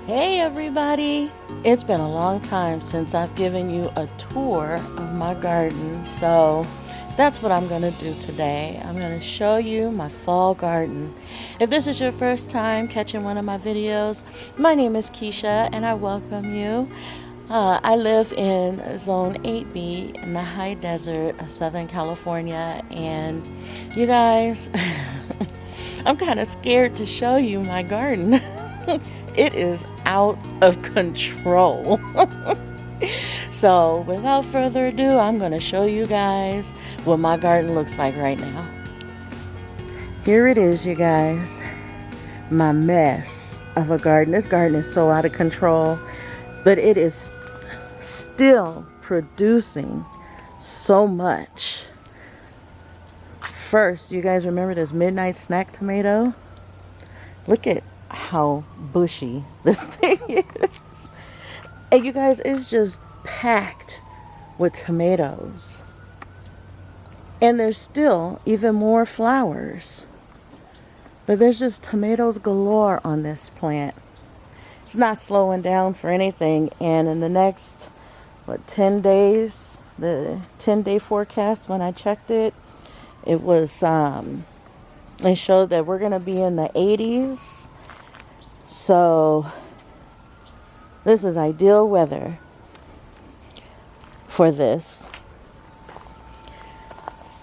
Hey everybody! It's been a long time since I've given you a tour of my garden, so that's what I'm going to do today. I'm going to show you my fall garden. If this is your first time catching one of my videos, my name is Keisha and I welcome you. I live in Zone 8B in the high desert of Southern California, and you guys, I'm kind of scared to show you my garden. It is out of control. So without further ado, I'm going to show you guys what my garden looks like right now. Here it is, you guys. My mess of a garden. This garden is so out of control, but it is still producing so much. First, you guys remember this midnight snack tomato? Look at how bushy this thing is. And you guys, it's just packed with tomatoes. And there's still even more flowers. But there's just tomatoes galore on this plant. It's not slowing down for anything. And in the next, 10 days, the 10-day forecast when I checked it, it was, it showed that we're going to be in the 80s. So this is ideal weather for this.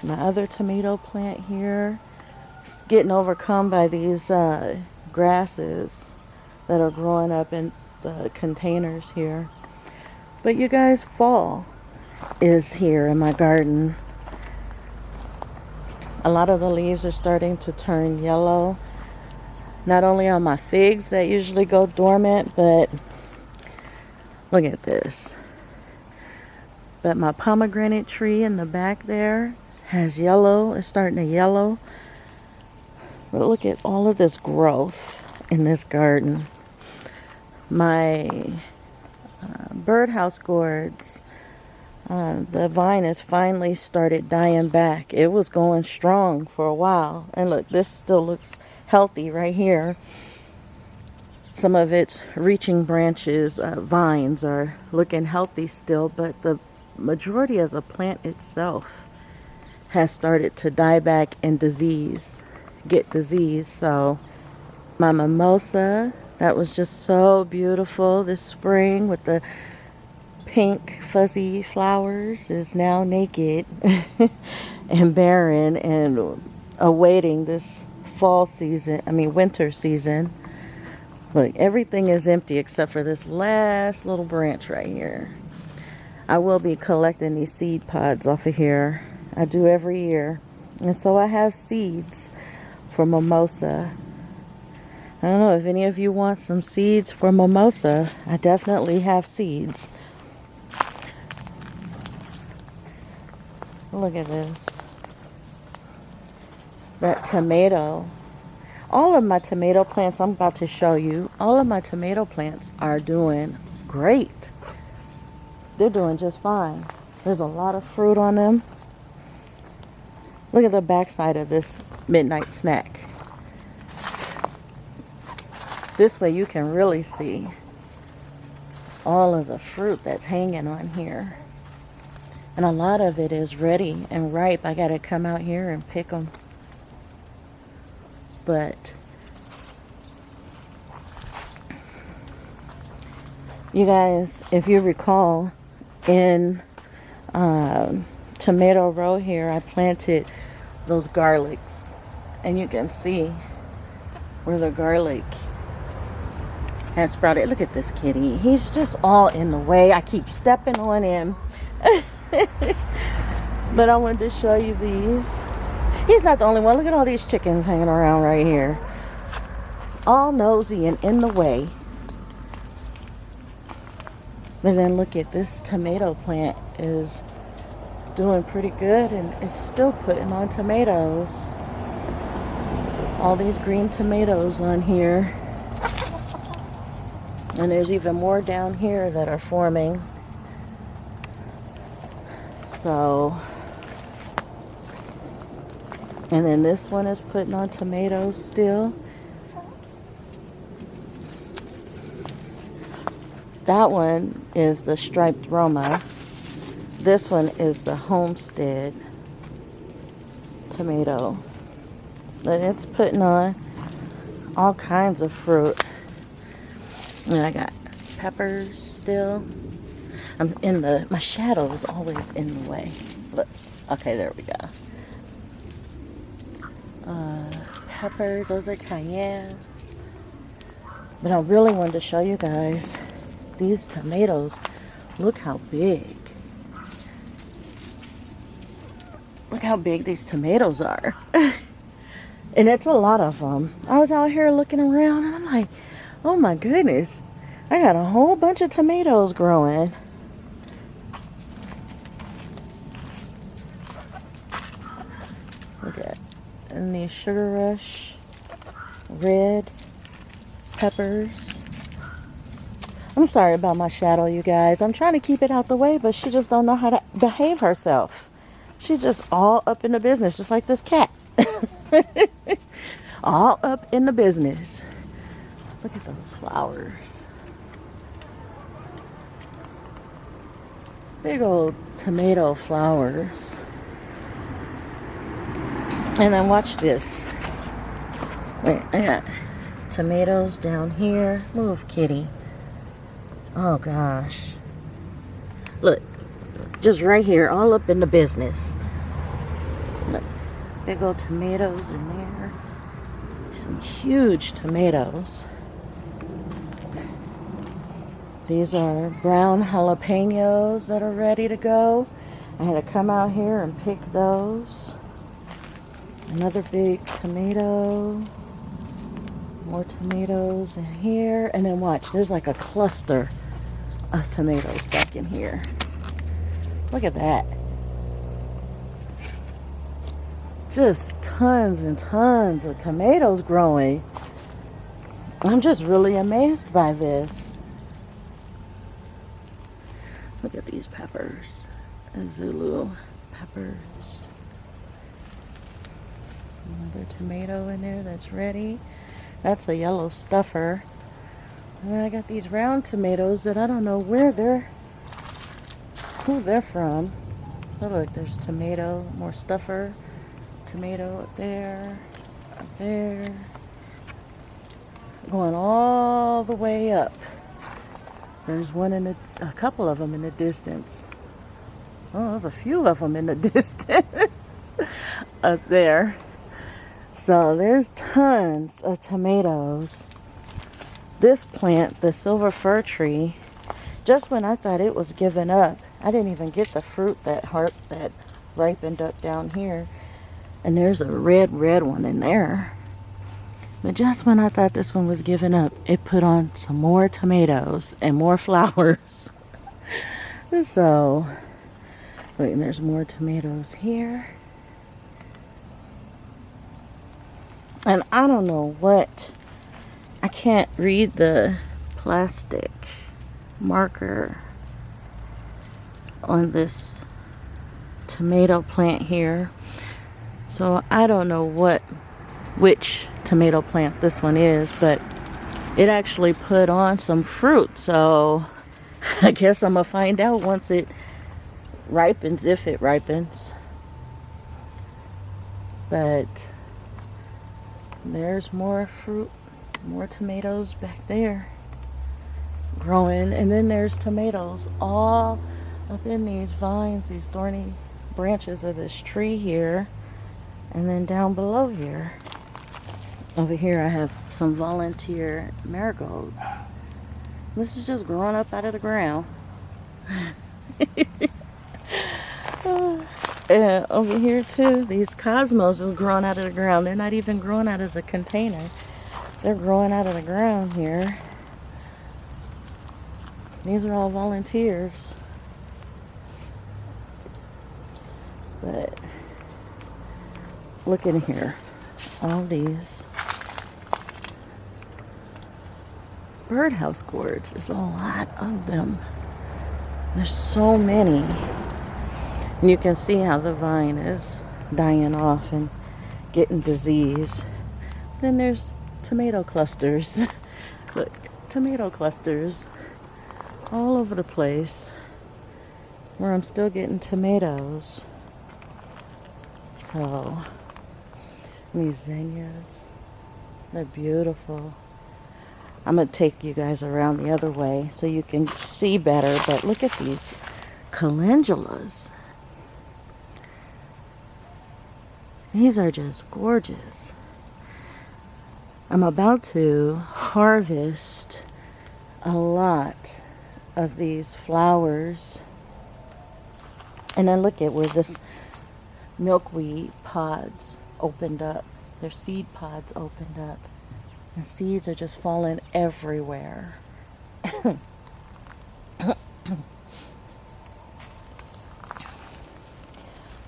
My other tomato plant here is getting overcome by these grasses that are growing up in the containers here. But you guys, fall is here in my garden. A lot of the leaves are starting to turn yellow. Not only on my figs that usually go dormant, but look at this. But my pomegranate tree in the back there has yellow. It's starting to yellow. But look at all of this growth in this garden. My birdhouse gourds, the vine has finally started dying back. It was going strong for a while. And look, this still looks healthy right here. Some of its reaching branches, vines are looking healthy still, but the majority of the plant itself has started to die back and get disease. So my mimosa, that was just so beautiful this spring with the pink fuzzy flowers, is now naked and barren and awaiting this winter season. Look, everything is empty except for this last little branch right here. I will be collecting these seed pods off of here. I do every year. And so I have seeds for mimosa. I don't know if any of you want some seeds for mimosa. I definitely have seeds. Look at this. That tomato. All of my tomato plants, I'm about to show you, all of my tomato plants are doing great. They're doing just fine. There's a lot of fruit on them. Look at the backside of this midnight snack. This way you can really see all of the fruit that's hanging on here. And a lot of it is ready and ripe. I gotta come out here and pick them. But you guys, if you recall, in tomato row here, I planted those garlics, and you can see where the garlic has sprouted. Look at this kitty. He's just all in the way. I keep stepping on him. But I wanted to show you these. He's not the only one. Look at all these chickens hanging around right here. All nosy and in the way. But then look at this tomato plant is doing pretty good and it's still putting on tomatoes. All these green tomatoes on here. And there's even more down here that are forming. So, and then this one is putting on tomatoes still. That one is the striped Roma. This one is the Homestead tomato. But it's putting on all kinds of fruit. And I got peppers still. My shadow is always in the way. Look, okay, there we go. Peppers, those are cayenne. But I really wanted to show you guys these tomatoes. Look how big. Look how big these tomatoes are. And it's a lot of them. I was out here looking around and I'm like, oh my goodness. I got a whole bunch of tomatoes growing. Look at, and these Sugar Rush red peppers. I'm sorry about my shadow, you guys. I'm trying to keep it out the way, but she just don't know how to behave herself. She's just all up in the business, just like this cat. All up in the business. Look at those flowers. Big old tomato flowers. And then watch this. Wait, I got tomatoes down here. Move, kitty. Oh gosh. Look, just right here, all up in the business. Look, big old tomatoes in there. Some huge tomatoes. These are brown jalapenos that are ready to go. I had to come out here and pick those. Another big tomato. More tomatoes in here. And then watch, there's like a cluster of tomatoes back in here. Look at that. Just tons and tons of tomatoes growing. I'm just really amazed by this. Look at these peppers. Zulu peppers. Another tomato in there that's ready. That's a yellow stuffer. And then I got these round tomatoes that I don't know who they're from. Oh look, there's tomato, more stuffer. Tomato up there, going all the way up. There's one a couple of them in the distance. Oh, there's a few of them in the distance up there. So there's tons of tomatoes. This plant, the silver fir tree, just when I thought it was giving up, I didn't even get the fruit that ripened up down here. And there's a red one in there. But just when I thought this one was giving up, it put on some more tomatoes and more flowers. So, wait, and there's more tomatoes here. And I don't know what, I can't read the plastic marker on this tomato plant here. So I don't know which tomato plant this one is, but it actually put on some fruit. So I guess I'm gonna find out once it ripens, if it ripens. But there's more fruit, more tomatoes back there growing. And then there's tomatoes all up in these vines, these thorny branches of this tree here. And then down below here, over here I have some volunteer marigolds. This is just growing up out of the ground. And over here too, these cosmos is growing out of the ground. They're not even growing out of the container. They're growing out of the ground here. These are all volunteers. But look in here, all these birdhouse gourds. There's a lot of them. There's so many. And you can see how the vine is dying off and getting disease. Then there's tomato clusters. Look, tomato clusters all over the place where I'm still getting tomatoes. So, these zinnias, they're beautiful. I'm going to take you guys around the other way so you can see better. But look at these calendulas. These are just gorgeous. I'm about to harvest a lot of these flowers. And then look at where this milkweed pods opened up. Their seed pods opened up. And seeds are just falling everywhere.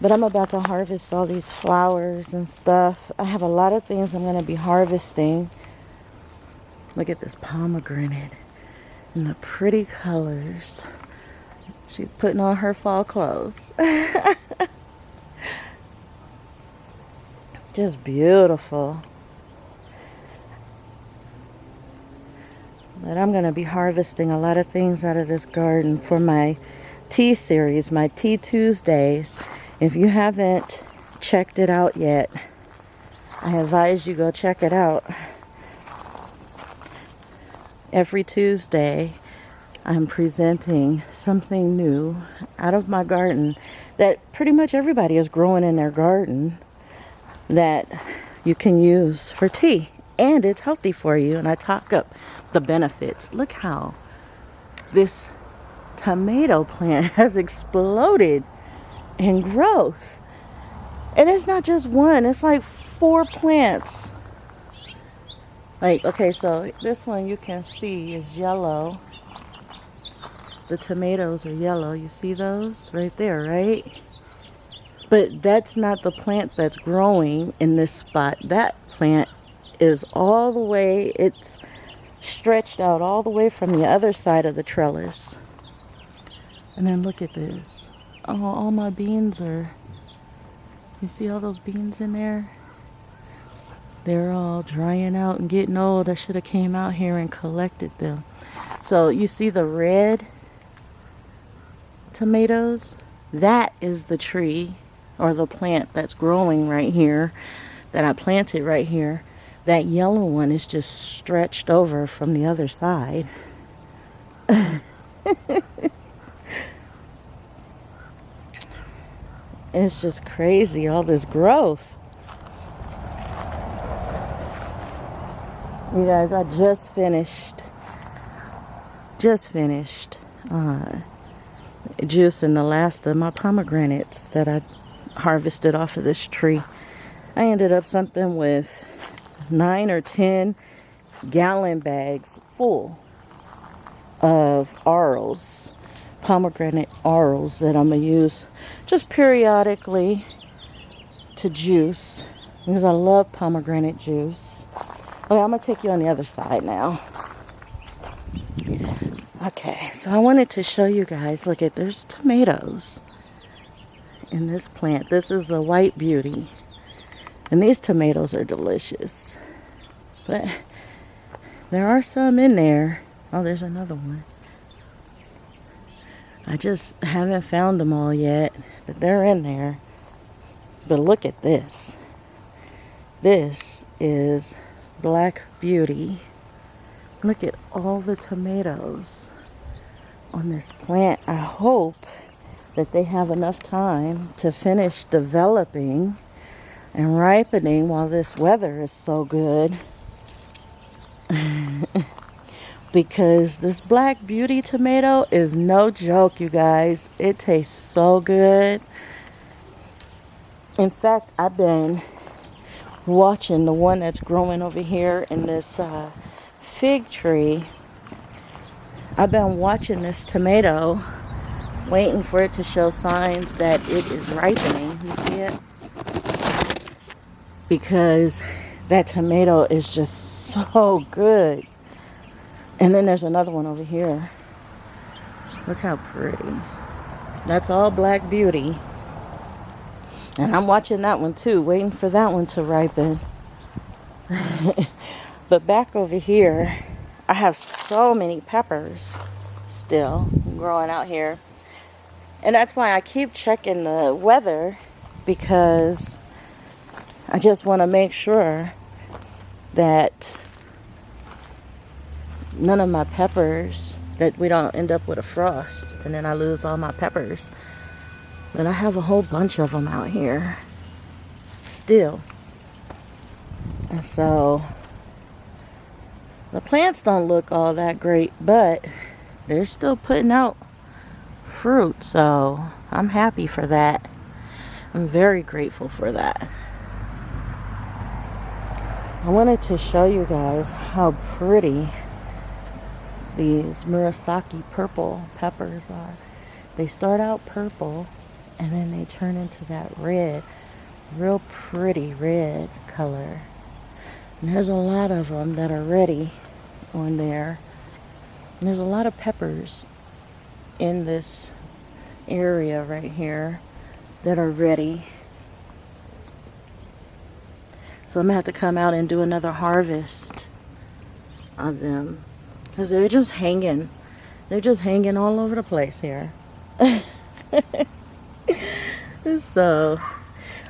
But I'm about to harvest all these flowers and stuff. I have a lot of things I'm going to be harvesting. Look at this pomegranate and the pretty colors. She's putting on her fall clothes. Just beautiful. But I'm going to be harvesting a lot of things out of this garden for my tea series, my Tea Tuesdays. If you haven't checked it out yet, I advise you go check it out. Every Tuesday, I'm presenting something new out of my garden that pretty much everybody is growing in their garden that you can use for tea. And it's healthy for you. And I talk up the benefits. Look how this tomato plant has exploded in growth. And it's not just one. It's like 4 plants. Like, okay, so this one you can see is yellow. The tomatoes are yellow. You see those right there, right? But that's not the plant that's growing in this spot. That plant is all the way, it's stretched out all the way from the other side of the trellis. And then look at this. Oh, all my beans are, you see all those beans in there? They're all drying out and getting old. I should have came out here and collected them. So you see the red tomatoes? That is the tree or the plant that's growing right here that I planted right here. That yellow one is just stretched over from the other side. It's just crazy, all this growth. You guys, I just finished juicing the last of my pomegranates that I harvested off of this tree. I ended up something with 9 or 10 gallon bags full of arils, pomegranate arils that I'm going to use just periodically to juice because I love pomegranate juice. Okay, I'm going to take you on the other side now. Okay, so I wanted to show you guys, look at, there's tomatoes in this plant. This is the White Beauty. And these tomatoes are delicious. But there are some in there. Oh, there's another one. I just haven't found them all yet, but they're in there. But look at this. This is Black Beauty. Look at all the tomatoes on this plant. I hope that they have enough time to finish developing and ripening while this weather is so good. Because this Black Beauty tomato is no joke, you guys. It tastes so good. In fact, I've been watching the one that's growing over here in this fig tree. I've been watching this tomato, waiting for it to show signs that it is ripening. You see it? Because that tomato is just so good. And then there's another one over here. Look how pretty. That's all Black Beauty. And I'm watching that one too, waiting for that one to ripen. But back over here, I have so many peppers still growing out here. And that's why I keep checking the weather, because I just want to make sure that none of my peppers, that we don't end up with a frost and then I lose all my peppers. But I have a whole bunch of them out here still. And so the plants don't look all that great, but they're still putting out fruit. So I'm happy for that. I'm very grateful for that. I wanted to show you guys how pretty these Murasaki purple peppers are. They start out purple and then they turn into that red, real pretty red color. And there's a lot of them that are ready on there. And there's a lot of peppers in this area right here that are ready. So I'm gonna have to come out and do another harvest of them, because they're just hanging. They're just hanging all over the place here. So,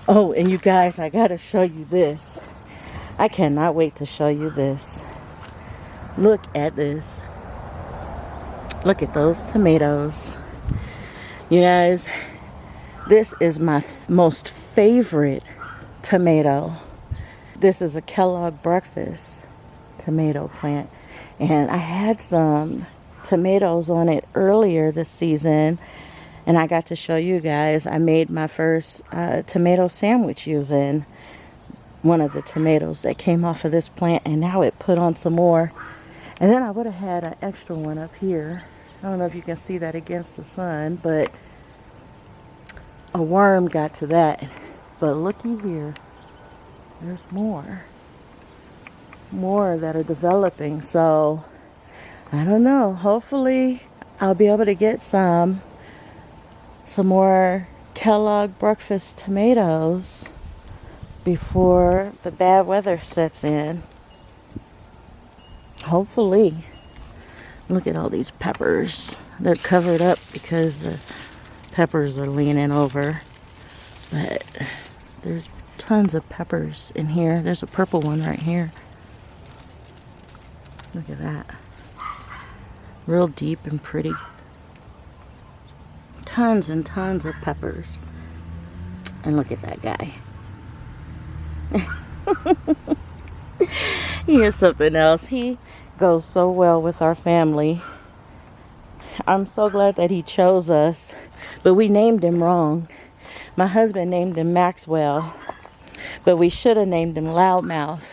oh, and you guys, I gotta show you this. I cannot wait to show you this. Look at this. Look at those tomatoes. You guys, this is my most favorite tomato. This is a Kellogg breakfast tomato plant. And I had some tomatoes on it earlier this season. And I got to show you guys. I made my first tomato sandwich using one of the tomatoes that came off of this plant. And now it put on some more. And then I would have had an extra one up here. I don't know if you can see that against the sun, but a worm got to that. But looky here. There's more that are developing. So I don't know, hopefully I'll be able to get some more Kellogg breakfast tomatoes before the bad weather sets in. Hopefully. Look at all these peppers. They're covered up because the peppers are leaning over, but there's tons of peppers in here. There's a purple one right here. Look at that. Real deep and pretty. Tons and tons of peppers. And look at that guy. He is something else. He goes so well with our family. I'm so glad that he chose us, but we named him wrong. My husband named him Maxwell, but we should have named him Loudmouth,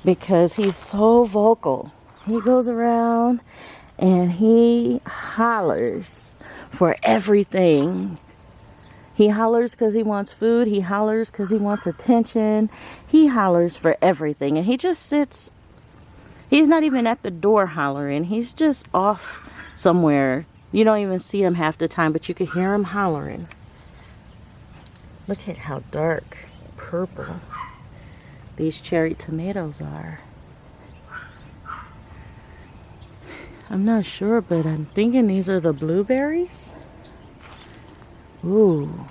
because he's so vocal. He goes around and he hollers for everything. He hollers because he wants food. He hollers because he wants attention. He hollers for everything. And he just sits. He's not even at the door hollering. He's just off somewhere. You don't even see him half the time, but you can hear him hollering. Look at how dark purple these cherry tomatoes are. I'm not sure, but I'm thinking these are the blueberries. Ooh,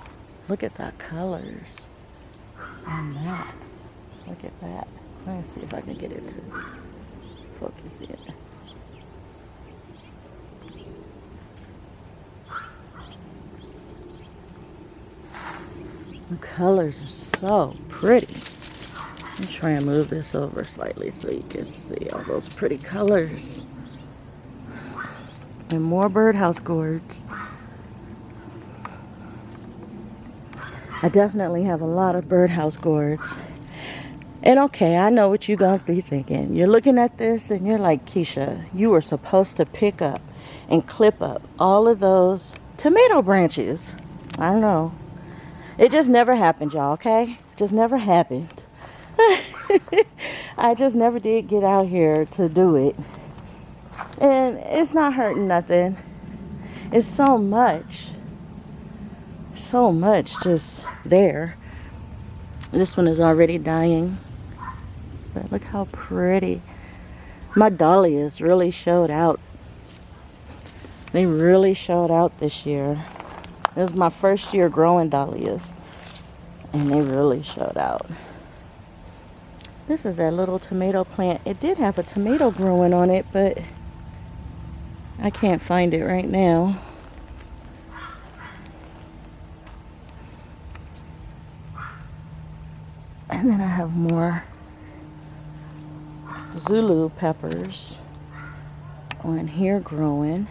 look at that colors on that. Look at that. Let me see if I can get it to focus it. The colors are so pretty. Let me try and move this over slightly so you can see all those pretty colors. And more birdhouse gourds. I definitely have a lot of birdhouse gourds. And okay, I know what you're going to be thinking. You're looking at this and you're like, Keisha, you were supposed to pick up and clip up all of those tomato branches. I don't know. It just never happened, y'all, okay? Just never happened. I just never did get out here to do it. And it's not hurting nothing. It's so much just there. This one is already dying. But look how pretty. My dahlias really showed out. They really showed out this year. This is my first year growing dahlias, and they really showed out. This is that little tomato plant. It did have a tomato growing on it, but I can't find it right now. And then I have more Zulu peppers on here growing.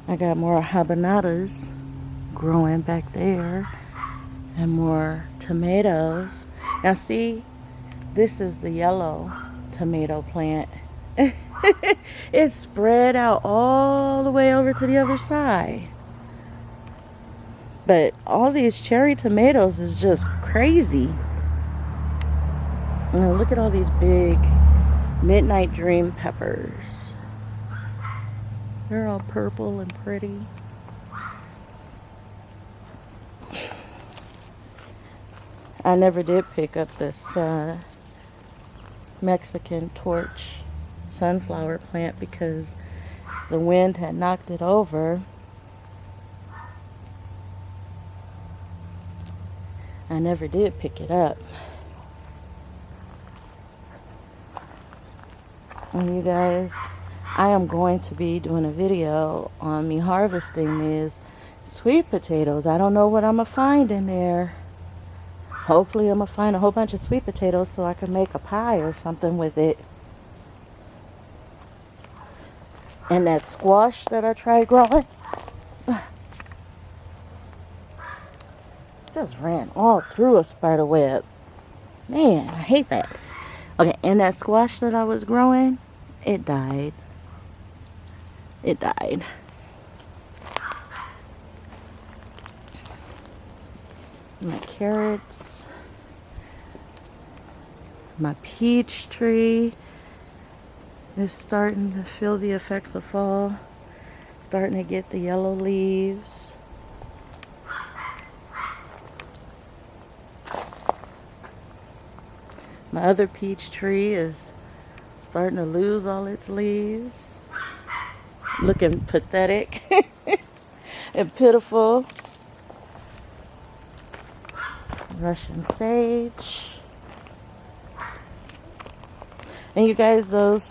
I got more habanadas growing back there and more tomatoes. Now see, this is the yellow tomato plant. It's spread out all the way over to the other side. But all these cherry tomatoes is just crazy. Now look at all these big Midnight Dream peppers. They're all purple and pretty. I never did pick up this Mexican torch sunflower plant because the wind had knocked it over. I never did pick it up. And you guys, I am going to be doing a video on me harvesting these sweet potatoes. I don't know what I'm going to find in there. Hopefully I'm going to find a whole bunch of sweet potatoes so I can make a pie or something with it. And that squash that I tried growing, just ran all through a spider web. Man, I hate that. Okay, and that squash that I was growing, it died. It died. My carrots. My peach tree is starting to feel the effects of fall. Starting to get the yellow leaves. My other peach tree is starting to lose all its leaves. Looking pathetic and pitiful. Russian sage. And you guys, those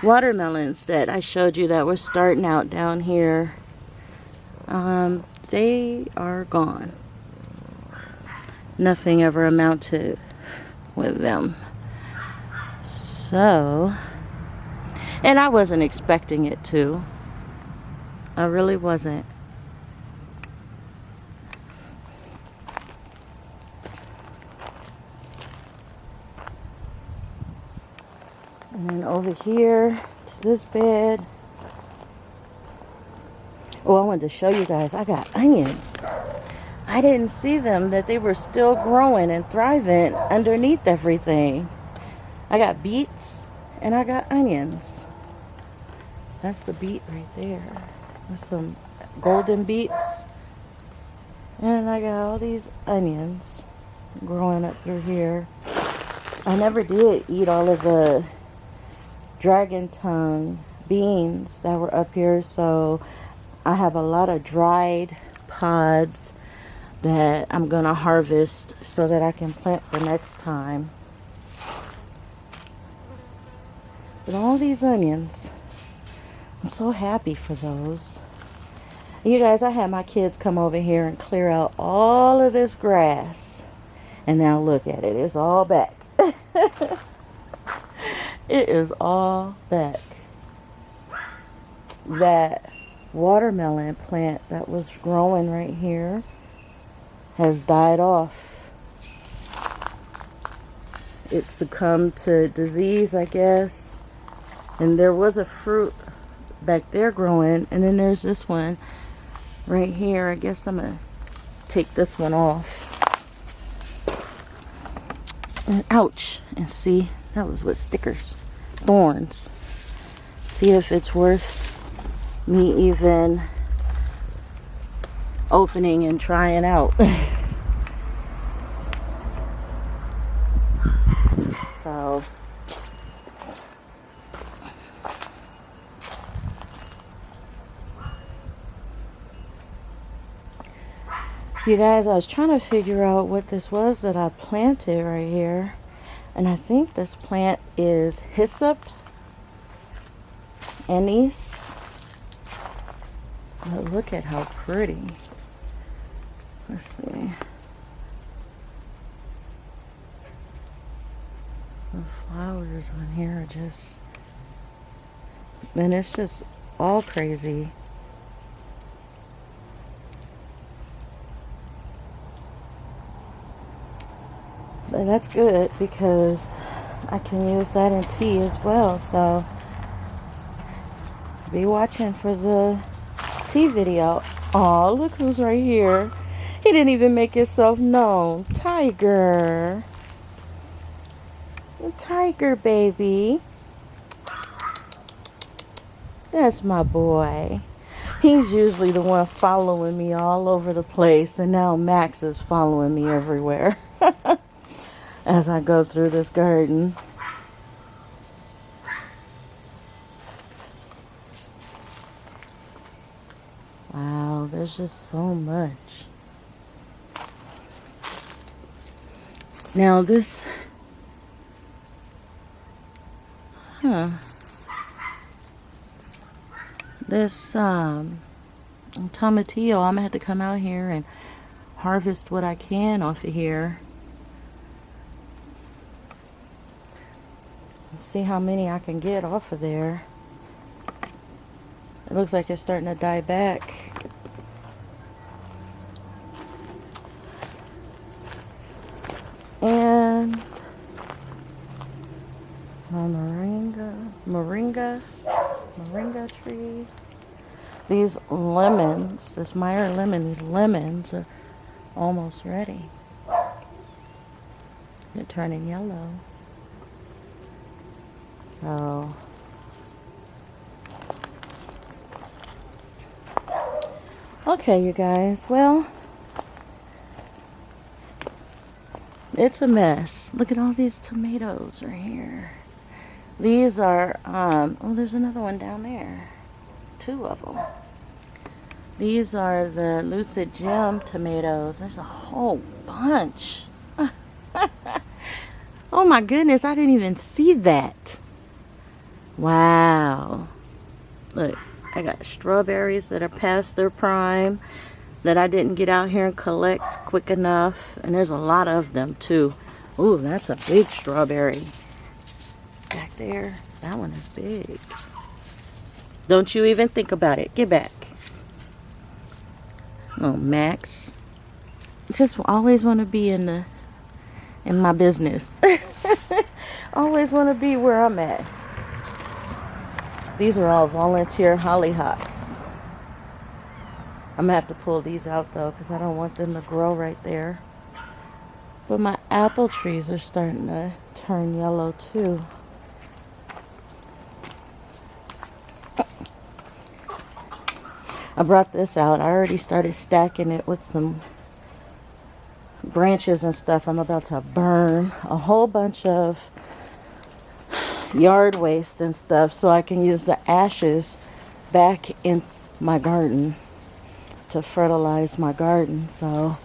watermelons that I showed you that were starting out down here, they are gone. Nothing ever amounted with them. So, and I wasn't expecting it to. I really wasn't. And then over here to this bed. Oh, I wanted to show you guys, I got onions. I didn't see them, that they were still growing and thriving underneath everything. I got beets and I got onions. That's the beet right there. With some golden beets. And I got all these onions growing up through here. I never did eat all of the dragon tongue beans that were up here, so I have a lot of dried pods that I'm gonna harvest so that I can plant for next time. But all these onions, I'm so happy for those. And you guys, I had my kids come over here and clear out all of this grass, and now look at it, it's all back. It is all back. That watermelon plant that was growing right here has died off. It succumbed to disease, I guess. And there was a fruit back there growing, and then there's this one right here. I guess I'm gonna take this one off. And ouch, and see, that was with stickers, thorns. See if it's worth me even opening and trying out. So So you guys, I was trying to figure out what this was that I planted right here. And I think this plant is hyssop anise. Oh, look at how pretty. Let's see. The flowers on here are just, and it's just all crazy. But that's good because I can use that in tea as well. So be watching for the tea video. Oh, look who's right here. He didn't even make himself known. Tiger. Tiger baby. That's my boy. He's usually the one following me all over the place, and now Max is following me everywhere as I go through this garden. Wow, there's just so much. Now this, this tomatillo, I'm gonna have to come out here and harvest what I can off of here. See how many I can get off of there. It looks like it's starting to die back. And moringa tree. These lemons, this Meyer lemon, these lemons are almost ready. They're turning yellow. So okay, you guys, well, it's a mess. Look at all these tomatoes right here. These are oh, there's another one down there. 2 of them. These are the Lucid Gem tomatoes. There's a whole bunch. Oh my goodness, I didn't even see that. Wow. Look, I got strawberries that are past their prime that I didn't get out here and collect quick enough. And there's a lot of them too. Ooh, that's a big strawberry. Back there, that one is big. Don't you even think about it. Get back. Oh, Max. Just always want to be in my business. Always want to be where I'm at. These are all volunteer hollyhocks. I'm going to have to pull these out though because I don't want them to grow right there. But my apple trees are starting to turn yellow too. I brought this out. I already started stacking it with some branches and stuff. I'm about to burn a whole bunch of yard waste and stuff so I can use the ashes back in my garden to fertilize my garden. So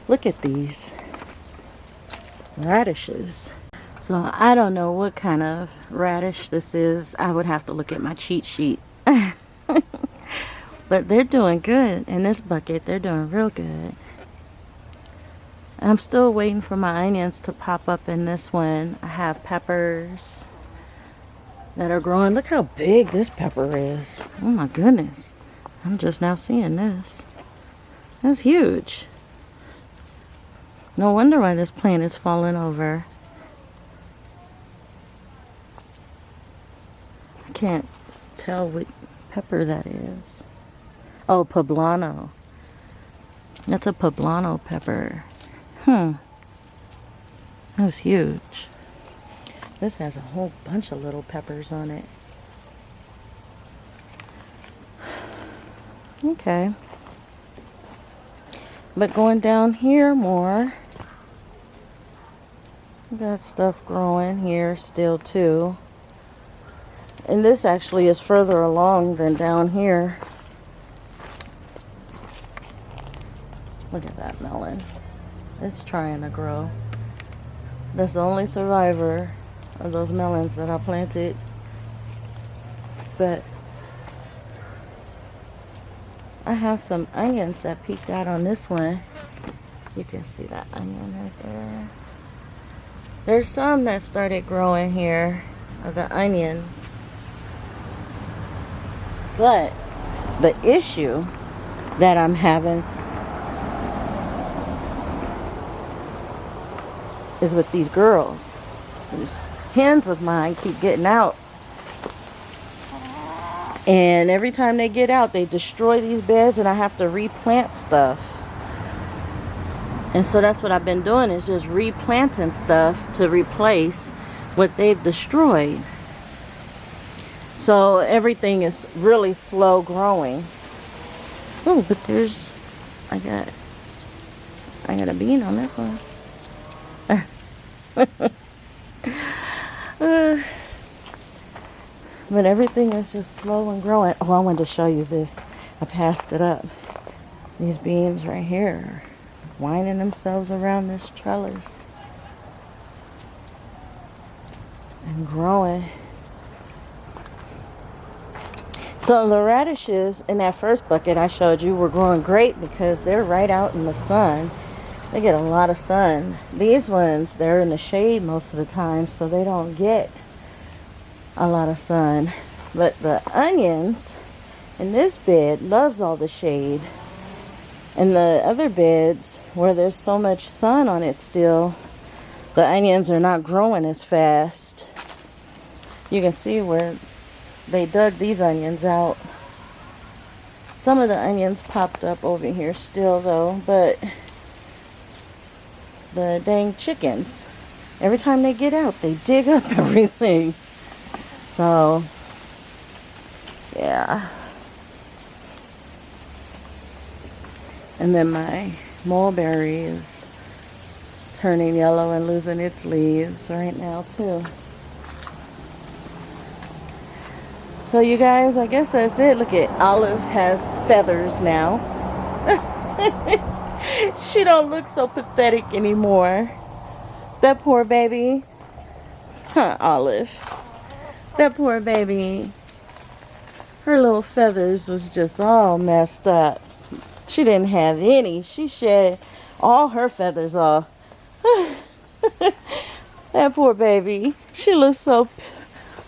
look at these radishes. So I don't know what kind of radish this is. I would have to look at my cheat sheet. But they're doing good in this bucket. They're doing real good. I'm still waiting for my onions to pop up in this one. I have peppers that are growing. Look how big this pepper is. Oh my goodness. I'm just now seeing this. That's huge. No wonder why this plant is falling over. I can't tell what pepper that is. Oh, poblano. That's a poblano pepper. That's huge. This has a whole bunch of little peppers on it. Okay. But going down here more, Got stuff growing here still too. And this actually is further along than down here. Look at that melon. It's trying to grow. That's the only survivor of those melons that I planted. But I have some onions that peeked out on this one. You can see that onion right there. There's some that started growing here of the onion. But the issue that I'm having is with these girls. These hens of mine keep getting out. And every time they get out, they destroy these beds and I have to replant stuff. And so that's what I've been doing, is just replanting stuff to replace what they've destroyed. So everything is really slow growing. Oh, but there's, I got a bean on this one. But everything is just slow and growing. Oh, I wanted to show you this. I passed it up. These beans right here are winding themselves around this trellis and growing. So the radishes in that first bucket I showed you were growing great because they're right out in the sun. They get a lot of sun. These ones, they're in the shade most of the time, so they don't get a lot of sun. But the onions in this bed loves all the shade. And the other beds where there's so much sun on it still, the onions are not growing as fast. You can see where they dug these onions out. Some of the onions popped up over here still though, but the dang chickens, every time they get out, they dig up everything. So, yeah. And then my mulberry is turning yellow and losing its leaves right now too. So you guys, I guess that's it. Look at Olive has feathers now. She don't look so pathetic anymore. That poor baby. Huh, Olive. That poor baby. Her little feathers was just all messed up. She didn't have any. She shed all her feathers off. That poor baby. She looks so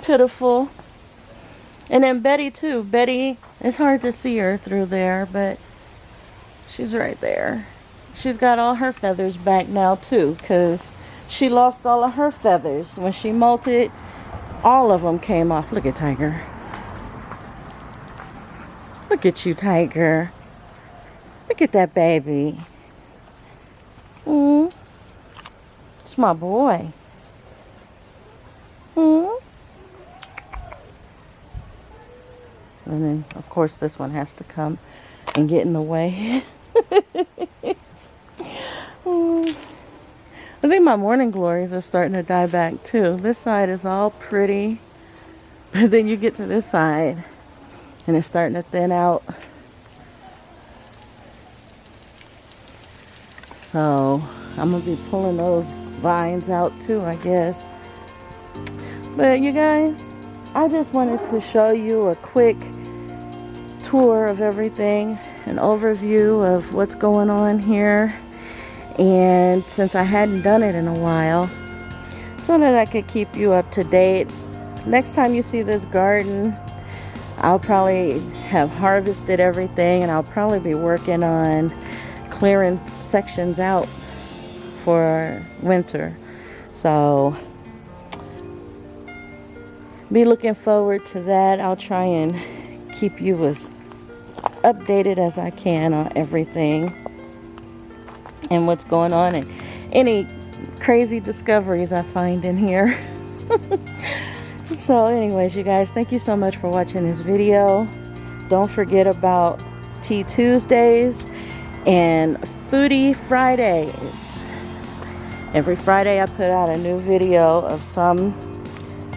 pitiful. And then Betty too. Betty, it's hard to see her through there, but she's right there. She's got all her feathers back now too, because she lost all of her feathers. When she molted, all of them came off. Look at Tiger. Look at you, Tiger. Look at that baby. It's my boy. And then, of course, this one has to come and get in the way. I think my morning glories are starting to die back too. This side is all pretty, but then you get to this side and it's starting to thin out. So I'm gonna be pulling those vines out too, I guess. But you guys, I just wanted to show you a quick tour of everything, an overview of what's going on here. And since I hadn't done it in a while, so that I could keep you up to date. Next time you see this garden, I'll probably have harvested everything and I'll probably be working on clearing sections out for winter. So be looking forward to that. I'll try and keep you as updated as I can on everything and what's going on and any crazy discoveries I find in here. So anyways, you guys, thank you so much for watching this video. Don't forget about Tea Tuesdays and Foodie Fridays. Every Friday I put out a new video of some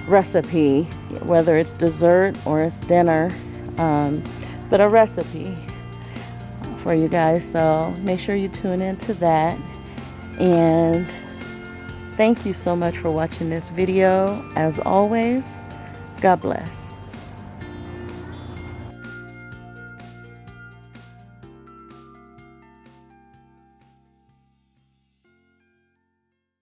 recipe, whether it's dessert or it's dinner, but a recipe for you guys. So make sure you tune into that. And thank you so much for watching this video. As always, God bless.